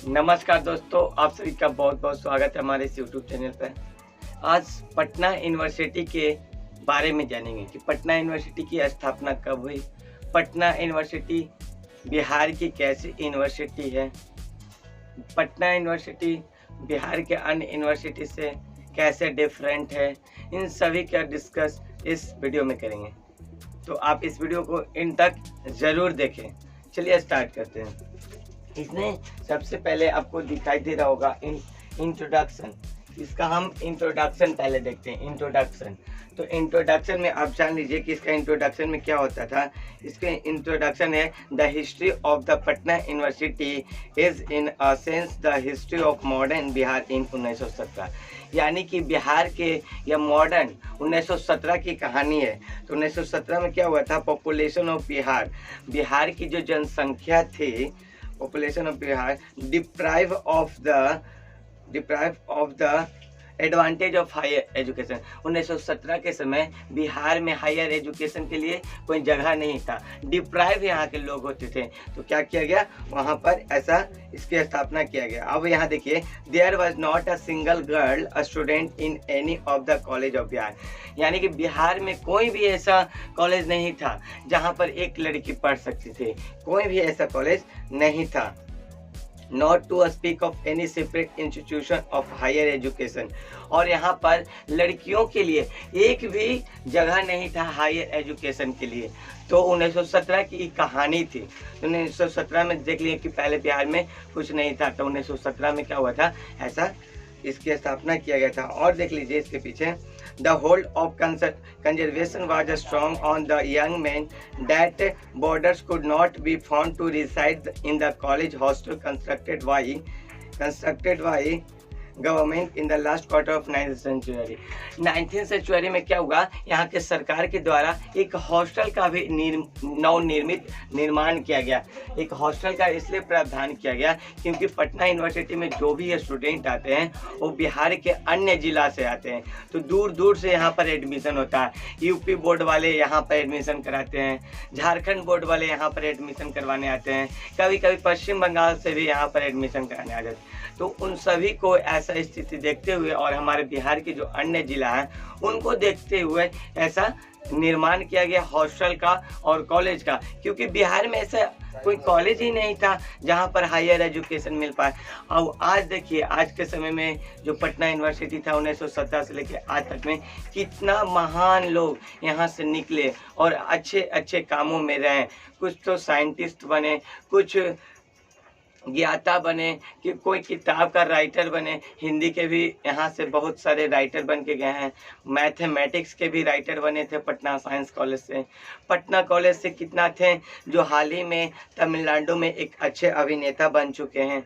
नमस्कार दोस्तों, आप सभी का बहुत बहुत स्वागत है हमारे इस यूट्यूब चैनल पर। आज पटना यूनिवर्सिटी के बारे में जानेंगे कि पटना यूनिवर्सिटी की स्थापना कब हुई, पटना यूनिवर्सिटी बिहार की कैसी यूनिवर्सिटी है, पटना यूनिवर्सिटी बिहार के अन्य यूनिवर्सिटी से कैसे डिफरेंट है, इन सभी का डिस्कस इस वीडियो में करेंगे। तो आप इस वीडियो को इन तक ज़रूर देखें। चलिए स्टार्ट करते हैं। इसमें सबसे पहले आपको दिखाई दे रहा होगा इंट्रोडक्शन। इसका हम इंट्रोडक्शन पहले देखते हैं। इंट्रोडक्शन, तो इंट्रोडक्शन में आप जान लीजिए कि इसका इंट्रोडक्शन में क्या होता था। इसके इंट्रोडक्शन है the history of the Patna university is in a sense the history of modern Bihar in 1917। यानी कि बिहार के या मॉडर्न 1917 की कहानी है। तो 1917 में क्या हुआ था, पॉपुलेशन ऑफ बिहार, बिहार की जो जनसंख्या थी, population of Bihar deprive of the advantage of higher education. 1917 के समय बिहार में हायर एजुकेशन के लिए कोई जगह नहीं था, डिप्राइव यहाँ के लोग होते थे। तो क्या किया गया, वहाँ पर ऐसा इसकी स्थापना किया गया। अब यहाँ देखिए, there was not a single girl a student in any of the college of Bihar. यानी कि बिहार में कोई भी ऐसा कॉलेज नहीं था जहाँ पर एक लड़की पढ़ सकती थी, कोई भी ऐसा कॉलेज नहीं था। Not to speak of any separate institution of higher education। और यहाँ पर लड़कियों के लिए एक भी जगह नहीं था हायर एजुकेशन के लिए। तो 1917 की कहानी थी। तो 1917 में देख लिए कि पहले बिहार में कुछ नहीं था, तो 1917 में क्या हुआ था, ऐसा इसकी स्थापना किया गया था। और देख लीजिए इसके पीछे, the hold of conservation was strong on the young man that borders could not be found to reside in the college hostel constructed by government in the last quarter of 9th century. 19th century में क्या हुआ, यहाँ के सरकार के द्वारा एक hostel का भी नवनिर्मित निर्माण किया गया। एक हॉस्टल का इसलिए प्रावधान किया गया क्योंकि पटना यूनिवर्सिटी में जो भी स्टूडेंट आते हैं वो बिहार के अन्य जिला से आते हैं, तो दूर दूर से यहाँ पर एडमिशन होता है। यूपी बोर्ड वाले यहाँ पर एडमिशन कराते हैं, झारखंड बोर्ड वाले यहाँ पर एडमिशन करवाने आते हैं, कभी कभी पश्चिम बंगाल से भी यहाँ पर एडमिशन कराने आ जाते हैं। तो उन सभी को ऐसा स्थिति देखते हुए और हमारे बिहार के जो अन्य जिला हैं उनको देखते हुए ऐसा निर्माण किया गया हॉस्टल का और कॉलेज का, क्योंकि बिहार में ऐसा कोई कॉलेज ही नहीं था जहां पर हायर एजुकेशन मिल पाए। और आज देखिए, आज के समय में जो पटना यूनिवर्सिटी था 1917 से लेकर आज तक में कितना महान लोग यहाँ से निकले और अच्छे अच्छे कामों में रहे। कुछ तो साइंटिस्ट बने, कुछ ज्ञाता बने, कि कोई किताब का राइटर बने। हिंदी के भी यहाँ से बहुत सारे राइटर बन के गए हैं, मैथमेटिक्स के भी राइटर बने थे पटना साइंस कॉलेज से। पटना कॉलेज से कितना थे जो हाल ही में तमिलनाडु में एक अच्छे अभिनेता बन चुके हैं।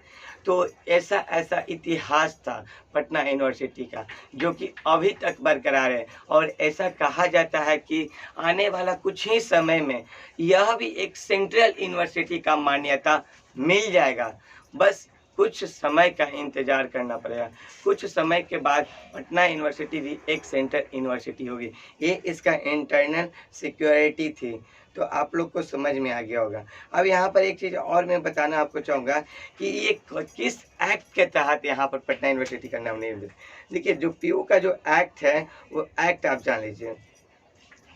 तो ऐसा ऐसा इतिहास था पटना यूनिवर्सिटी का जो कि अभी तक बरकरार है। और ऐसा कहा जाता है कि आने वाला कुछ ही समय में यह भी एक सेंट्रल यूनिवर्सिटी का मान्यता मिल जाएगा। बस कुछ समय का इंतजार करना पड़ेगा। कुछ समय के बाद पटना यूनिवर्सिटी भी एक सेंट्रल यूनिवर्सिटी होगी। ये इसका इंटरनल सिक्योरिटी थी। तो आप लोग को समझ में आ गया होगा। अब यहाँ पर एक चीज़ और मैं बताना आपको चाहूँगा कि ये किस एक्ट के तहत यहाँ पर पटना यूनिवर्सिटी का नाम नहीं मिला। देखिए, जो पीयू का जो एक्ट है वो एक्ट आप जान लीजिए।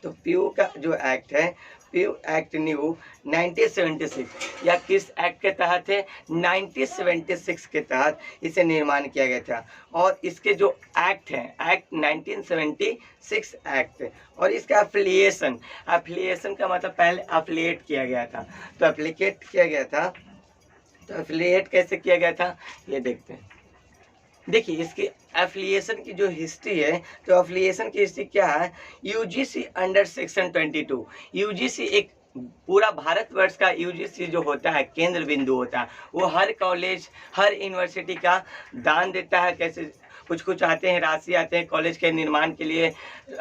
तो पीयू का जो एक्ट है, पीयू एक्ट न्यू 1976, या किस एक्ट के तहत है, 1976 के तहत इसे निर्माण किया गया था। और इसके जो एक्ट हैं, एक्ट 1976 एक्ट, और इसका एफिलिएशन का मतलब पहले एफिलिएट किया गया था। तो एप्लीकेट किया गया था, तो एफिलिएट कैसे किया गया था ये देखते हैं। देखिए, इसकी एफिलिएशन की जो हिस्ट्री है, तो एफिलिएशन की हिस्ट्री क्या है, यूजीसी अंडर सेक्शन 22। यूजीसी एक पूरा भारतवर्ष का यूजीसी जो होता है केंद्र बिंदु होता है, वो हर कॉलेज हर यूनिवर्सिटी का दान देता है। कैसे कुछ आते हैं, राशि आते हैं कॉलेज के निर्माण के लिए,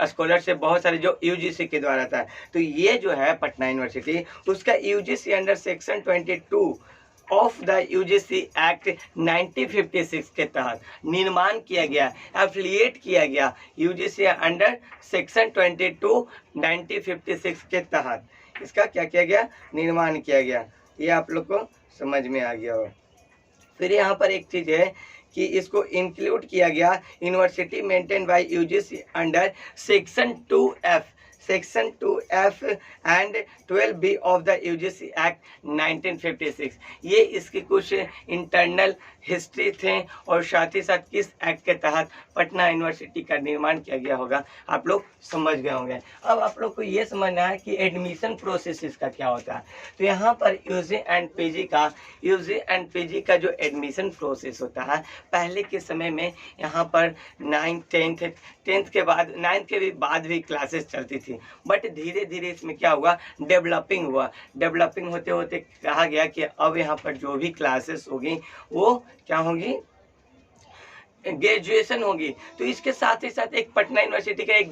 स्कॉलरशिप बहुत सारे जो यूजीसी के द्वारा आता है। तो ये जो है पटना यूनिवर्सिटी, उसका UGC under section 22 of the UGC act 1956 के तहत निर्माण किया गया, एफिलिएट किया गया यूजीसी अंडर सेक्शन 22 1956 के तहत इसका क्या किया गया, निर्माण किया गया। ये आप लोग को समझ में आ गया हो। फिर यहाँ पर एक चीज़ है कि इसको इंक्लूड किया गया university maintain by UGC under section 2F and 12B of the UGC act 1956। ये इसके कुछ इंटरनल हिस्ट्री थे और साथ ही साथ किस एक्ट के तहत पटना यूनिवर्सिटी का निर्माण किया गया होगा आप लोग समझ गए होंगे। अब आप लोग को ये समझना है कि एडमिशन प्रोसेस इसका क्या होता है। तो यहाँ पर यूजी एंड पीजी का जो एडमिशन प्रोसेस होता है, पहले के समय में यहाँ पर 9th के बाद 9th के भी बाद भी क्लासेस चलती थी, बट धीरे धीरे इसमें क्या हुआ, डेवलपिंग होते होते कहा गया कि अब यहाँ पर जो भी क्लासेस होगी वो क्या होगी, ग्रेजुएशन होगी। तो इसके साथ ही साथ एक पटना यूनिवर्सिटी का एक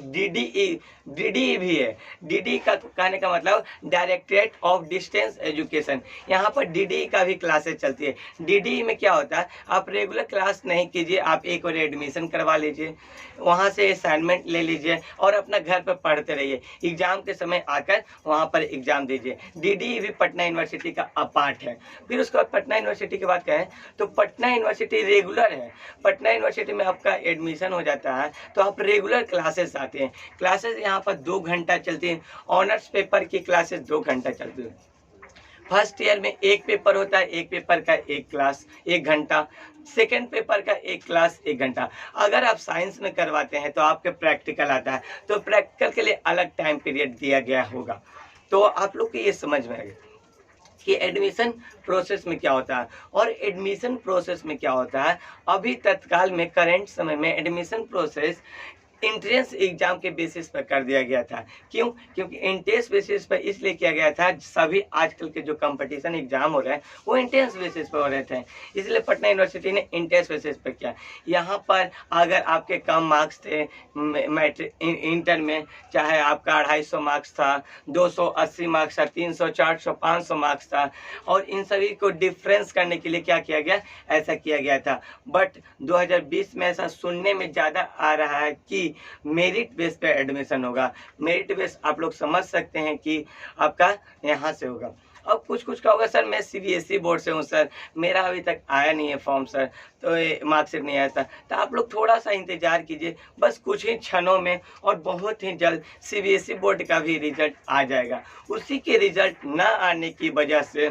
डीडीई भी है। डीडीई का कहने का मतलब डायरेक्टरेट ऑफ डिस्टेंस एजुकेशन। यहाँ पर डीडीई का भी क्लासेस चलती है। डीडीई में क्या होता है, आप रेगुलर क्लास नहीं कीजिए, आप एक बार एडमिशन करवा लीजिए, वहाँ से असाइनमेंट ले लीजिए और अपना घर पर पढ़ते रहिए, एग्जाम के समय आकर वहाँ पर एग्जाम दीजिए। डीडीई भी पटना यूनिवर्सिटी का अपार्ट है। फिर उसके बाद पटना यूनिवर्सिटी की बात करें तो पटना यूनिवर्सिटी रेगुलर है। पटना यूनिवर्सिटी में आपका एडमिशन हो जाता है तो आप रेगुलर क्लासेस आते हैं। क्लासेस यहाँ पर 2 घंटा चलती हैं। ऑनर्स पेपर की क्लासेस 2 घंटा चलती है। फर्स्ट ईयर में एक पेपर होता है, एक पेपर का एक क्लास 1 घंटा, सेकेंड पेपर का एक क्लास 1 घंटा। अगर आप साइंस में करवाते हैं तो आपके प्रैक्टिकल आता है, तो प्रैक्टिकल के लिए अलग टाइम पीरियड दिया गया होगा। तो आप लोग को ये समझ में आएगा कि एडमिशन प्रोसेस में क्या होता है। और एडमिशन प्रोसेस में क्या होता है, अभी तत्काल में करंट समय में एडमिशन प्रोसेस इंट्रेंस एग्जाम के बेसिस पर कर दिया गया था। क्यों? क्योंकि इंट्रेंस बेसिस पर इसलिए किया गया था, सभी आजकल के जो कंपटीशन एग्जाम हो रहे हैं वो इंट्रेंस बेसिस पर हो रहे थे, इसलिए पटना यूनिवर्सिटी ने इंट्रेंस बेसिस पर किया। यहाँ पर अगर आपके कम मार्क्स थे मैट्रिक इंटर में, चाहे आपका 250 मार्क्स था, 280 मार्क्स था, 300, 400, 500 मार्क्स था, और इन सभी को डिफरेंस करने के लिए क्या किया गया, ऐसा किया गया था। बट 2020 में ऐसा सुनने में ज़्यादा आ रहा है कि मेरिट बेस पे एडमिशन होगा। मेरिट बेस आप लोग समझ सकते हैं कि आपका यहाँ से होगा। अब कुछ का होगा, सर मैं सीबीएसई बोर्ड से हूँ सर, मेरा अभी तक आया नहीं है फॉर्म सर, तो मार्कशीट नहीं आया था। तो आप लोग थोड़ा सा इंतजार कीजिए, बस कुछ ही क्षणों में और बहुत ही जल्द सीबीएसई बोर्ड का भी रिजल्ट आ जाएगा। उसी के रिजल्ट ना आने की वजह से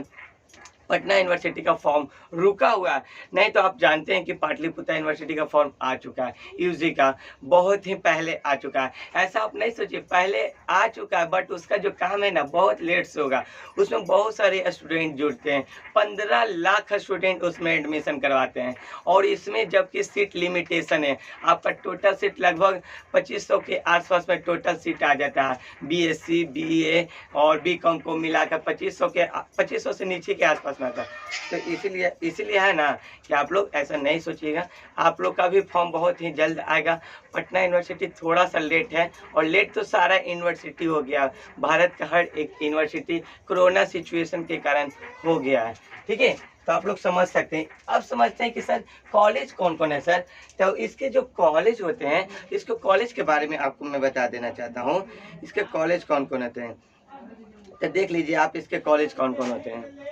पटना यूनिवर्सिटी का फॉर्म रुका हुआ है। नहीं तो आप जानते हैं कि पाटलिपुत्र यूनिवर्सिटी का फॉर्म आ चुका है, यूजी का बहुत ही पहले आ चुका है। ऐसा आप नहीं सोचिए, पहले आ चुका है बट उसका जो काम है ना बहुत लेट से होगा। उसमें बहुत सारे स्टूडेंट जुड़ते हैं, 15 लाख स्टूडेंट उसमें एडमिशन करवाते हैं, और इसमें जबकि सीट लिमिटेशन है, आपका टोटल सीट लगभग 2500 के आसपास में टोटल सीट आ जाता है। बीएससी, बीए और बीकॉम को मिलाकर 2500 से नीचे के आसपास में आता है। तो इसीलिए है ना कि आप लोग ऐसा नहीं सोचिएगा, आप लोग का भी फॉर्म बहुत ही जल्द आएगा। पटना यूनिवर्सिटी थोड़ा सा लेट है, और लेट तो सारा यूनिवर्सिटी हो गया, भारत का हर एक यूनिवर्सिटी कोरोना सिचुएशन के कारण हो गया है। ठीक है, तो आप लोग समझ सकते हैं। अब समझते हैं कि सर कॉलेज कौन कौन है सर। तो इसके जो कॉलेज होते हैं, इसको कॉलेज के बारे में आपको मैं बता देना चाहता हूँ। इसके कॉलेज कौन कौन होते हैं, तो देख लीजिए आप इसके कॉलेज कौन कौन होते हैं।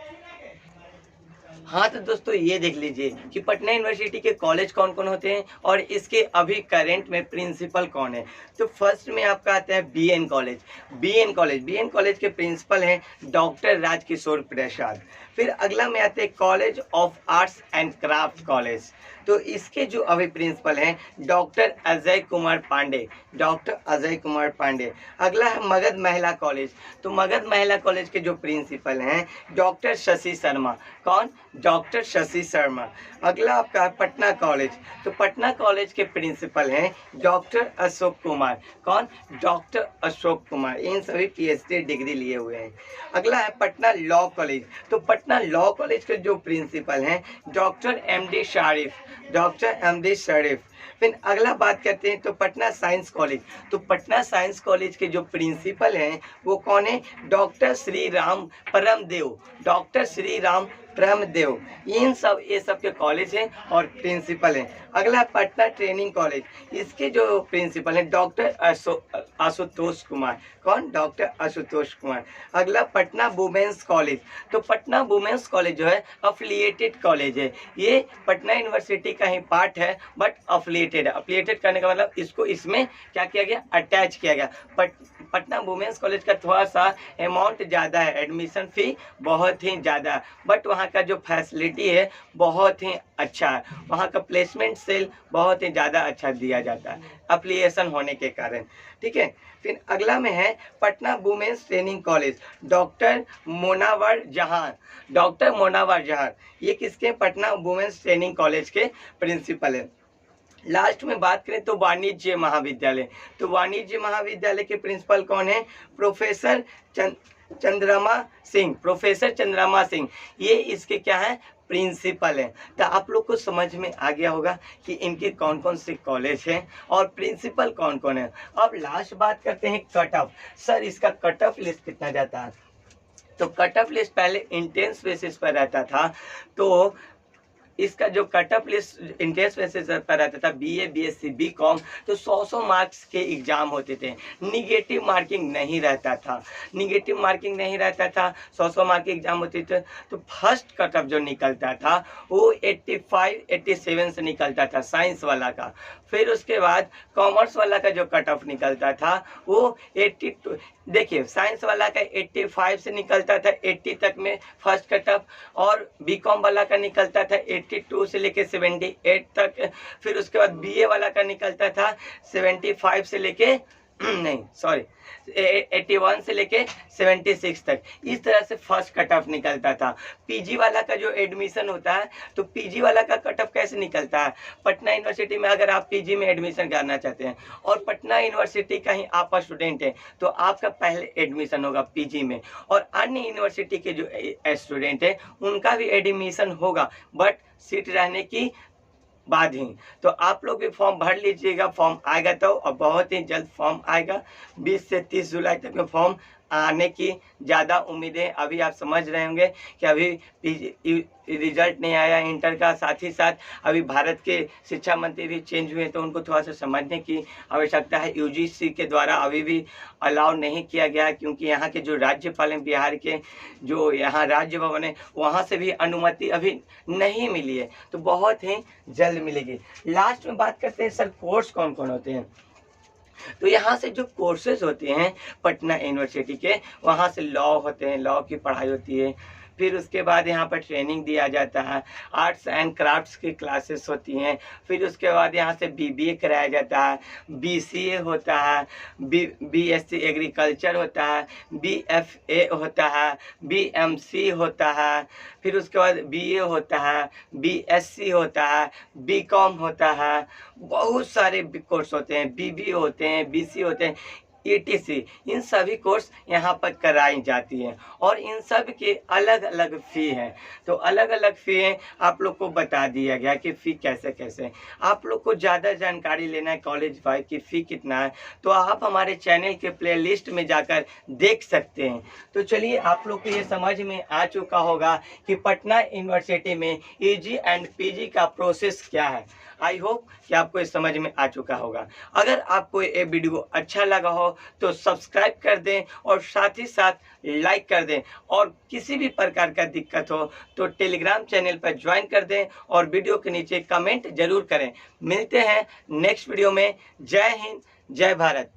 हाँ तो दोस्तों ये देख लीजिए कि पटना यूनिवर्सिटी के कॉलेज कौन कौन होते हैं और इसके अभी करंट में प्रिंसिपल कौन है। तो फर्स्ट में आपका आता है बीएन कॉलेज के प्रिंसिपल हैं डॉक्टर राजकिशोर प्रसाद। फिर अगला में आते हैं college of arts and craft college, तो इसके जो अभी प्रिंसिपल हैं डॉक्टर अजय कुमार पांडे। अगला है मगध महिला कॉलेज, तो मगध महिला कॉलेज के जो प्रिंसिपल हैं डॉक्टर शशि शर्मा। कौन? डॉक्टर शशि शर्मा। अगला आपका है पटना कॉलेज, तो पटना कॉलेज के प्रिंसिपल हैं डॉक्टर अशोक कुमार। कौन? डॉक्टर अशोक कुमार। इन सभी पीएचडी डिग्री लिए हुए हैं। अगला है पटना लॉ कॉलेज, तो पटना लॉ कॉलेज के जो प्रिंसिपल हैं डॉक्टर एमडी शरीफ। फिर अगला बात करते हैं तो पटना साइंस कॉलेज। तो पटना साइंस कॉलेज के जो प्रिंसिपल हैं वो कौन है? Doctor Shri Ram Paramdev, doctor Shri Ram Paramdev. ये सब के कॉलेज हैं और प्रिंसिपल हैं। अगला पटना ट्रेनिंग कॉलेज, इसके जो प्रिंसिपल हैं डॉक्टर आशुतोष कुमार। कौन? डॉक्टर आशुतोष कुमार। अगला पटना वुमेन्स कॉलेज। तो पटना वुमेन्स कॉलेज जो है अफिलिएटेड कॉलेज है, ये पटना यूनिवर्सिटी का ही पार्ट है बट अफिलिएटेड है। अफिलिएटेड करने का मतलब इसको इसमें क्या किया गया? अटैच किया गया। पटना वुमेन्स कॉलेज का थोड़ा सा अमाउंट ज़्यादा है, एडमिशन फ़ी बहुत ही ज़्यादा है, बट वहाँ का जो फैसिलिटी है बहुत ही अच्छा है। वहाँ का प्लेसमेंट सेल बहुत ही ज़्यादा अच्छा दिया जाता है एप्लीकेशन होने के कारण। ठीक है, फिर अगला में है Patna women's training college, doctor Monawar Jahan. Doctor Monawar Jahan ये किसके? पटना वुमेन्स ट्रेनिंग कॉलेज के प्रिंसिपल हैं। लास्ट में बात करें तो वाणिज्य महाविद्यालय। तो वाणिज्य महाविद्यालय के प्रिंसिपल कौन है? प्रोफेसर चंद्रमा सिंह। प्रोफेसर चंद्रमा सिंह ये इसके क्या है? प्रिंसिपल हैं। तो आप लोग को समझ में आ गया होगा कि इनके कौन कौन से कॉलेज हैं और प्रिंसिपल कौन कौन है। अब लास्ट बात करते हैं कट ऑफ। सर इसका कट ऑफ लिस्ट कितना जाता है? तो कट ऑफ लिस्ट पहले इंटेंस बेसिस पर रहता था, तो इसका जो cut off list intense basis पर रहता था बीए, बीएससी, बीकॉम, तो 100 मार्क्स के एग्जाम होते थे। निगेटिव मार्किंग नहीं रहता था, निगेटिव मार्किंग नहीं रहता था, 100 मार्क के एग्जाम होते थे। तो फर्स्ट कट ऑफ जो निकलता था वो 85, 87 से निकलता था साइंस वाला का। फिर उसके बाद कॉमर्स वाला का जो कट ऑफ निकलता था वो 82, देखिए साइंस वाला का 85 से निकलता था 80 तक में फर्स्ट कट ऑफ, और बीकॉम वाला का निकलता था 82 से लेके 78 तक। फिर उसके बाद बीए वाला का निकलता था 75 से लेके नहीं सॉरी 81 से लेके 76 तक। इस तरह से फर्स्ट कट ऑफ निकलता था। पीजी वाला का जो एडमिशन होता है तो पीजी वाला का कट ऑफ कैसे निकलता है? पटना यूनिवर्सिटी में अगर आप पीजी में एडमिशन करना चाहते हैं और पटना यूनिवर्सिटी का ही आप स्टूडेंट हैं तो आपका पहले एडमिशन होगा पीजी में, और अन्य यूनिवर्सिटी के जो स्टूडेंट हैं उनका भी एडमिशन होगा बट सीट रहने की बाद ही। तो आप लोग भी फॉर्म भर लीजिएगा, फॉर्म आएगा तो, और बहुत ही जल्द फॉर्म आएगा। 20 से 30 जुलाई तक में फॉर्म आने की ज़्यादा उम्मीदें। अभी आप समझ रहे होंगे कि अभी रिजल्ट नहीं आया इंटर का, साथ ही साथ अभी भारत के शिक्षा मंत्री भी चेंज हुए, तो उनको थोड़ा सा समझने की आवश्यकता है। यूजीसी के द्वारा अभी भी अलाउ नहीं किया गया है, क्योंकि यहाँ के जो राज्यपाल हैं बिहार के, जो यहाँ राज्य भवन है वहाँ से भी अनुमति अभी नहीं मिली है, तो बहुत ही जल्द मिलेगी। लास्ट में बात करते हैं सर कोर्स कौन कौन होते हैं। तो यहाँ से जो कोर्सेज होते हैं पटना यूनिवर्सिटी के, वहाँ से लॉ होते हैं, लॉ की पढ़ाई होती है। फिर उसके बाद यहाँ पर ट्रेनिंग दिया जाता है, आर्ट्स एंड क्राफ्ट्स की क्लासेस होती हैं। फिर उसके बाद यहाँ से बीबीए कराया जाता है, बीसीए होता है, बीएससी एग्रीकल्चर होता है, बीएफए होता है, बीएमसी होता है। फिर उसके बाद बीए होता है, बीएससी होता है, बीकॉम होता है, बहुत सारे कोर्स होते हैं, बीबी होते हैं, बीसी होते हैं, ETC। इन सभी कोर्स यहाँ पर कराई जाती हैं और इन सब के अलग अलग फ़ी हैं। तो अलग अलग फ़ी हैं आप लोग को बता दिया गया कि फ़ी कैसे कैसे। आप लोग को ज़्यादा जानकारी लेना है कॉलेज वाइज की फ़ी कितना है, तो आप हमारे चैनल के प्लेलिस्ट में जाकर देख सकते हैं। तो चलिए आप लोग को ये समझ में आ चुका होगा कि पटना यूनिवर्सिटी में EG एंड PG का प्रोसेस क्या है। आई होप कि आपको ये समझ में आ चुका होगा। अगर आपको ये वीडियो अच्छा लगा हो तो सब्सक्राइब कर दें और साथ ही साथ लाइक कर दें, और किसी भी प्रकार का दिक्कत हो तो टेलीग्राम चैनल पर ज्वाइन कर दें और वीडियो के नीचे कमेंट जरूर करें। मिलते हैं नेक्स्ट वीडियो में। जय हिंद, जय भारत।